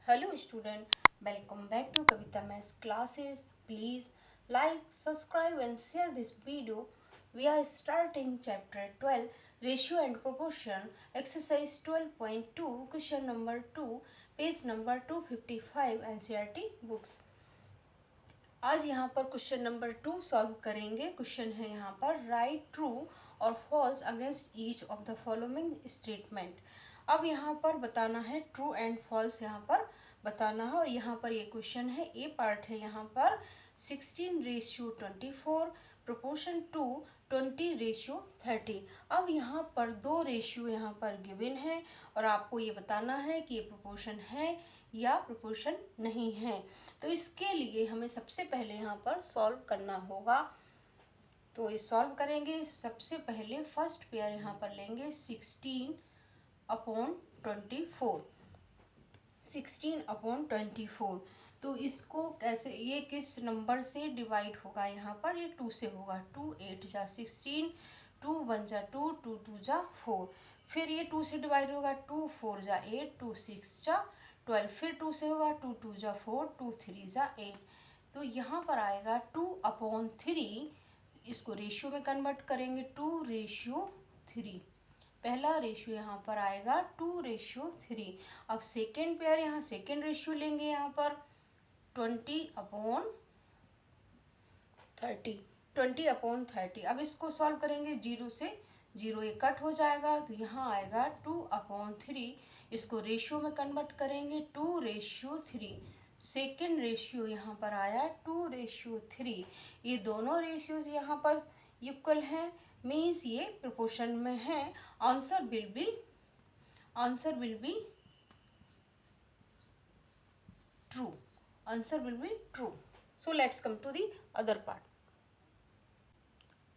Hello student, welcome back to Kavita Maths classes. Please like, subscribe and share this video. We are starting chapter 12 ratio and proportion exercise 12.2 question number 2 page number 255 NCERT books. आज यहाँ पर question number 2 solve करेंगे। क्वेश्चन है यहाँ पर right true और false against each of the following statement. अब यहाँ पर बताना है ट्रू एंड फॉल्स, यहाँ पर बताना है। और यहाँ पर ये क्वेश्चन है, ए पार्ट है यहाँ पर 16:24 प्रोपोर्शन टू 20:30। अब यहाँ पर दो रेशियो यहाँ पर गिवन है और आपको ये बताना है कि ये प्रोपोर्शन है या प्रोपोर्शन नहीं है। तो इसके लिए हमें सबसे पहले यहाँ पर सॉल्व करना होगा। तो ये सॉल्व करेंगे। सबसे पहले फर्स्ट पेयर यहाँ पर लेंगे 16/24। 16/24 तो इसको कैसे, ये किस नंबर से डिवाइड होगा? यहाँ पर ये 2 से होगा। 2 8 जा 16, 2 1 जा 2, 2 2 जा 4। फिर ये 2 से डिवाइड होगा। 2 4 जा 8, 2 6 जा 12। फिर 2 से होगा। 2 2 जा 4, 2 3 जा 8। तो यहाँ पर आएगा 2/3। इसको रेशियो में कन्वर्ट करेंगे 2:3। पहला रेशियो यहाँ पर आएगा 2:3। अब सेकेंड पेयर, यहाँ सेकेंड रेशियो लेंगे यहाँ पर 20/30। 20/30। अब इसको सॉल्व करेंगे। 0 से 0 ये कट हो जाएगा तो यहाँ आएगा 2/3। इसको रेशियो में कन्वर्ट करेंगे 2:3। सेकेंड रेशियो यहाँ पर आया 2:3। ये दोनों रेशियोज यहाँ पर इक्वल हैं, मीन्स ये प्रोपोर्शन में है। Answer will be true. Answer will be true. So let's come to the other part.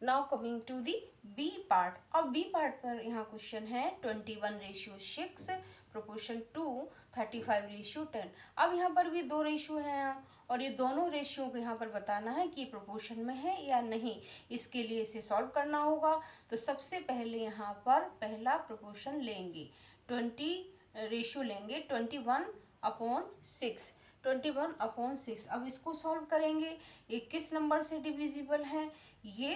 Now coming to the B part. अब बी पार्ट पर यहाँ क्वेश्चन है 21:6 प्रोपोर्शन टू 35:10। अब यहाँ पर भी दो रेशियो हैं और ये दोनों रेशियो को यहाँ पर बताना है कि प्रोपोर्शन में है या नहीं। इसके लिए इसे सॉल्व करना होगा। तो सबसे पहले यहाँ पर पहला प्रोपोर्शन लेंगे 20 लेंगे 21/6। 21/6। अब इसको सॉल्व करेंगे। ये किस नंबर से डिविजिबल है? ये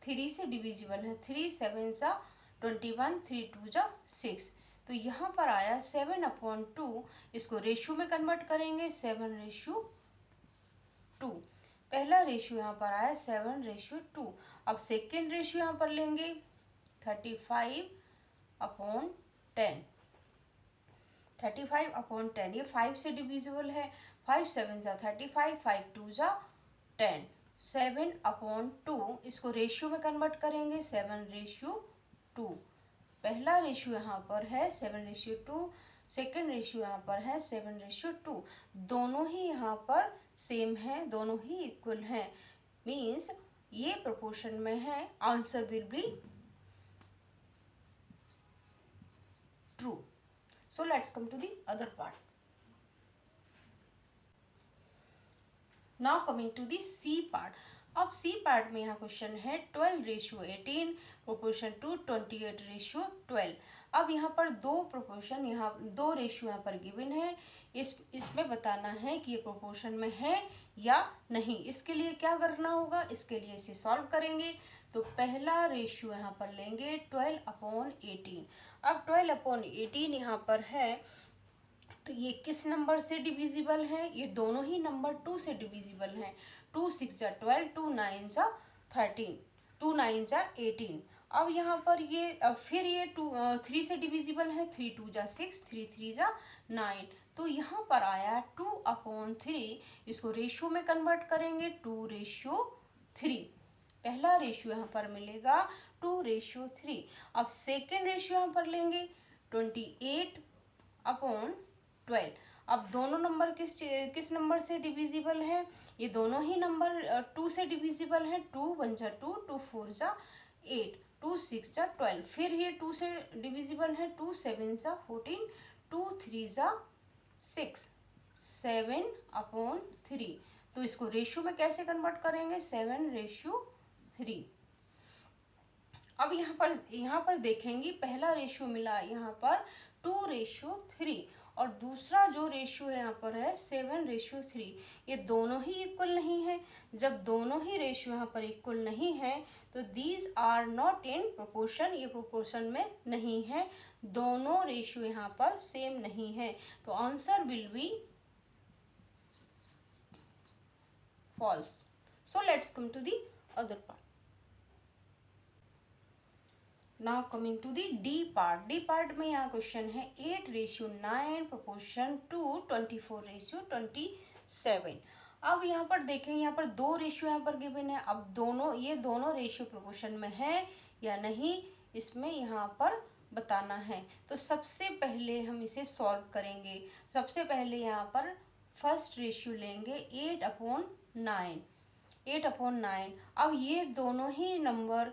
3 से डिविजिबल है। 3 7 जा 21, 3 2 जा 6। तो यहाँ पर आया 7/2। इसको रेशियो में कन्वर्ट करेंगे 7:2। पहला रेशियो यहाँ पर आया 7:2। अब सेकेंड रेशियो यहाँ पर लेंगे 35/10। 35/10 ये 5 से डिविजिबल है। 5 7 जा 35, 5 2 जा 10। 7/2 इसको रेशियो में कन्वर्ट करेंगे 7:2। पहला रेशियो यहाँ पर है 7:2। सेकेंड रेशियो यहाँ पर है 7:2। दोनों ही यहाँ पर सेम है, दोनों ही इक्वल हैं, मीन्स ये प्रोपोर्शन में है। Answer will be true. So let's come to the other part. Now coming to the C part. अब सी पार्ट में यहाँ क्वेश्चन है 12:18 प्रोपोर्शन टू 28:12। अब यहाँ पर दो प्रोपोर्शन, यहाँ दो रेशियो यहाँ पर गिवन है। इसमें बताना है कि ये प्रोपोर्शन में है या नहीं। इसके लिए क्या करना होगा? इसके लिए इसे सॉल्व करेंगे। तो पहला रेशियो यहाँ पर लेंगे 12/18। अब 12/18 यहाँ पर है तो ये किस नंबर से डिविजिबल है? ये दोनों ही नंबर 2 से डिविजिबल हैं। 2 6 जा 12, 2 9 जा 13, 2 9 जा 18। अब यहाँ पर ये फिर ये 3 से डिविजिबल है। 3 2 जा 6, 3 3 जा 9। तो यहाँ पर आया 2/3। इसको रेशियो में कन्वर्ट करेंगे 2:3। पहला रेशियो यहाँ पर मिलेगा 2:3। अब सेकेंड रेशियो यहाँ पर लेंगे 28/12। अब दोनों नंबर किस नंबर से डिविजिबल है? ये दोनों ही नंबर 2 से डिविजिबल है। 2 1 जा 2, 2 4 जा 8, 2 6 जा 12। फिर ये 2 से डिविजिबल है। 2 7 जा 14, 2 3 जा 6, 7/3। तो इसको रेशियो में कैसे कन्वर्ट करेंगे? 7:3। अब यहाँ पर देखेंगे पहला रेशियो मिला यहाँ पर 2:3 और दूसरा जो रेशियो है यहाँ पर है 7:3। ये दोनों ही इक्वल नहीं है। जब दोनों ही रेशियो यहाँ पर इक्वल नहीं है तो these are not in proportion, ये प्रोपोर्शन में नहीं है। दोनों रेशियो यहाँ पर सेम नहीं है, तो answer will B false. So let's come to the other part. Now coming to the D part. D part में यहाँ क्वेश्चन है 8:9 proportion to 24:27. अब यहाँ पर देखें, यहाँ पर दो रेशियो यहाँ पर गिवन है। अब ये दोनों रेशियो प्रोपोर्शन में है या नहीं, इसमें यहाँ पर बताना है। तो सबसे पहले हम इसे सॉल्व करेंगे। सबसे पहले यहाँ पर फर्स्ट रेशियो लेंगे 8/9। 8/9। अब ये दोनों नंबर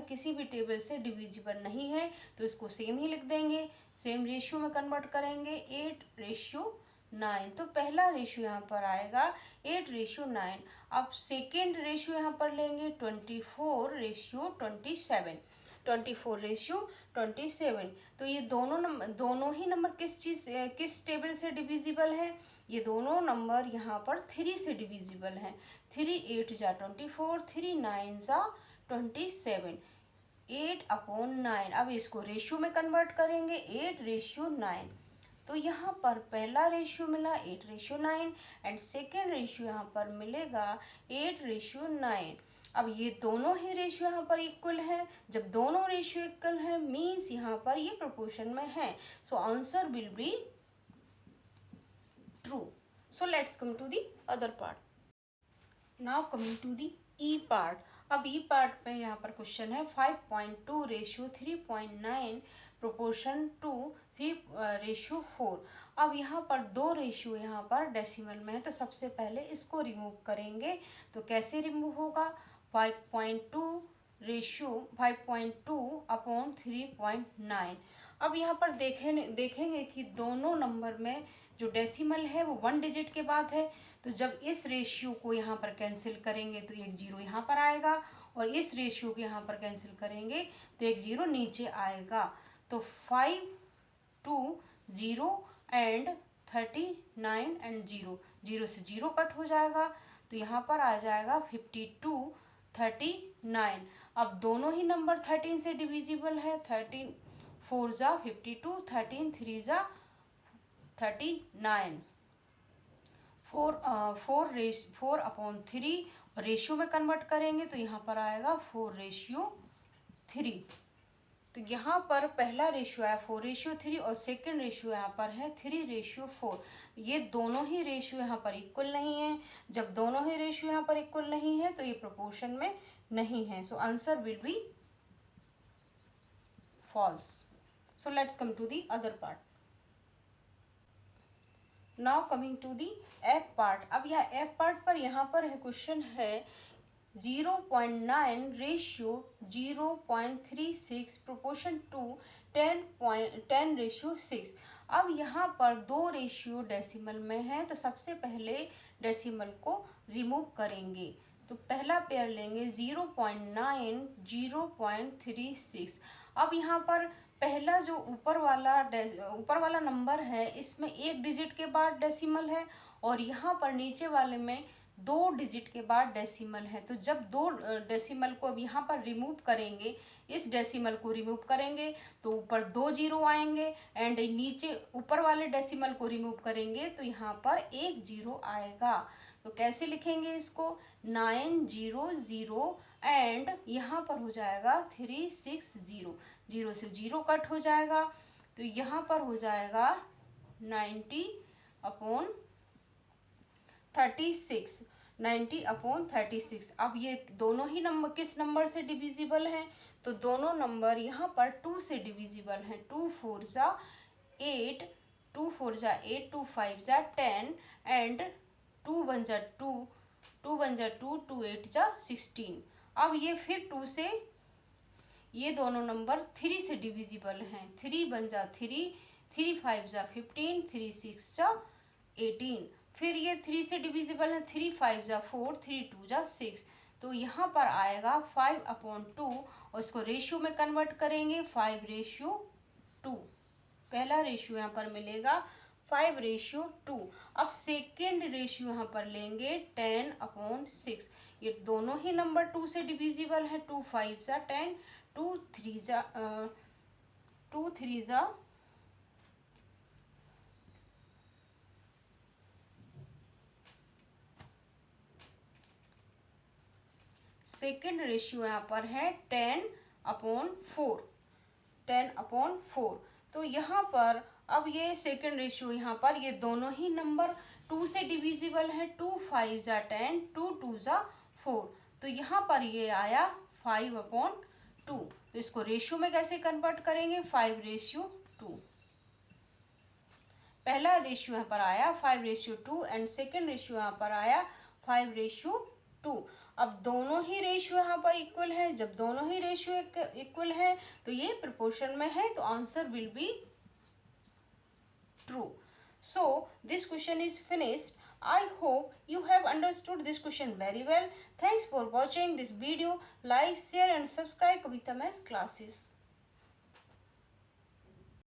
किसी भी टेबल से डिविजिबल नहीं है, तो इसको सेम ही लिख देंगे, सेम रेशियो में कन्वर्ट करेंगे 8:9। तो पहला रेशियो यहाँ पर आएगा 8:9। अब सेकेंड रेशियो यहाँ पर लेंगे 24:27। 24:27। तो ये दोनों ही नंबर किस टेबल से डिविजिबल है? ये दोनों नंबर यहाँ पर 3 से डिविजिबल हैं। 3 8 जा 24, 3 9 जा 27। 8/9। अब इसको रेशियो में कन्वर्ट करेंगे 8:9। तो यहाँ पर पहला रेशियो मिला 8:9 एंड सेकेंड रेशियो यहाँ पर मिलेगा 8:9। अब ये दोनों ही रेशियो यहाँ पर इक्वल है। जब दोनों रेशियो इक्वल है मीन्स यहाँ पर ये प्रोपोर्शन में है। So answer will be true. So let's come to the other part. Now coming to the E part. अब E part में यहाँ पर क्वेश्चन है 5.2:3.9 proportion to 3:4. अब यहाँ पर दो रेशियो यहाँ पर डेसिमल में है, तो सबसे पहले इसको रिमूव करेंगे। तो कैसे रिमूव होगा? 5.2/3.9। अब यहाँ पर देखेंगे कि दोनों नंबर में जो डेसिमल है वो 1 डिजिट के बाद है। तो जब इस रेशियो को यहाँ पर कैंसिल करेंगे तो एक 0 यहाँ पर आएगा, और इस रेशियो को यहाँ पर कैंसिल करेंगे तो एक 0 नीचे आएगा। तो 5 2 0 एंड 39 एंड 0 0 से 0 कट हो जाएगा, तो यहाँ पर आ जाएगा 52 39। अब दोनों ही नंबर 13 से डिविजिबल है। 13 4 जा 52, 13 3 जा 39। 4/3 रेशियो में कन्वर्ट करेंगे तो यहाँ पर आएगा 4:3। तो यहाँ पर पहला रेशियो है 4:3 और सेकंड रेशियो यहाँ पर है 3:4। ये दोनों ही रेशियो यहाँ पर इक्वल नहीं है। जब दोनों ही रेशियो यहाँ पर इक्वल नहीं है तो ये प्रोपोर्शन में नहीं है। So answer will be false. So let's come to the other part. Now coming to the F part. अब यह एफ पार्ट पर यहाँ पर है क्वेश्चन है 0.9 रेशियो 0.36 प्रोपोर्शन टू 10:6. अब यहाँ पर दो रेशियो डेसिमल में है, तो सबसे पहले डेसिमल को रिमूव करेंगे। तो पहला पेयर लेंगे 0.9 0.36। अब यहाँ पर पहला जो ऊपर वाला नंबर है इसमें एक डिजिट के बाद डेसिमल है, और यहाँ पर नीचे वाले में 2 डिजिट के बाद डेसिमल है। तो जब 2 डेसिमल को अब यहाँ पर रिमूव करेंगे, इस डेसिमल को रिमूव करेंगे तो ऊपर 2 0 आएंगे, एंड नीचे ऊपर वाले डेसिमल को रिमूव करेंगे तो यहाँ पर 1 0 आएगा। तो कैसे लिखेंगे इसको? 900 एंड यहाँ पर हो जाएगा 360, 0 से 0 कट हो जाएगा, तो यहाँ पर हो जाएगा 90/36। 90/36। अब ये दोनों ही नंबर किस नंबर से डिविजिबल हैं? तो दोनों नंबर यहाँ पर 2 से डिविजिबल हैं। 2 4 जा 8, 2 4 जा 8, 2 5 जा 10 एंड 2 1 जा 2, 2 1 जा 2, 2 8 जा 16। अब ये फिर 2 से ये दोनों नंबर 3 से डिविजिबल हैं। 3 1 जा 3, 3 5 जा 15, 3 6 जा 18। फिर ये 3 से डिविजिबल है। 3 5 जा 4, 3 2 जा 6। तो यहाँ पर आएगा 5/2 और इसको रेशियो में कन्वर्ट करेंगे 5:2। पहला रेशियो यहाँ पर मिलेगा 5:2। अब सेकेंड रेशियो यहाँ पर लेंगे 10/6। ये दोनों ही नंबर 2 से डिविजिबल है। 2 5 जा 10, 2 3 जा 2 3 जा सेकेंड रेशियो यहाँ पर है 10/4। 10/4। तो यहाँ पर अब ये सेकेंड रेशियो यहाँ पर ये दोनों ही नंबर 2 से डिविजिबल है। 2 5 जा 10, 2 2 जा 4। तो यहाँ पर ये आया 5/2। तो इसको रेशियो में कैसे कन्वर्ट करेंगे? 5:2। पहला रेशियो यहाँ पर आया 5:2 एंड सेकेंड रेशियो यहाँ पर आया 5:2। अब दोनों ही रेशियो यहाँ पर इक्वल है। जब दोनों ही रेशियो इक्वल है तो ये प्रोपोर्शन में है, तो answer will be true. So this question is finished. I hope you have understood this question very well. Thanks for watching this video. Like, share and subscribe Kavita Maths classes.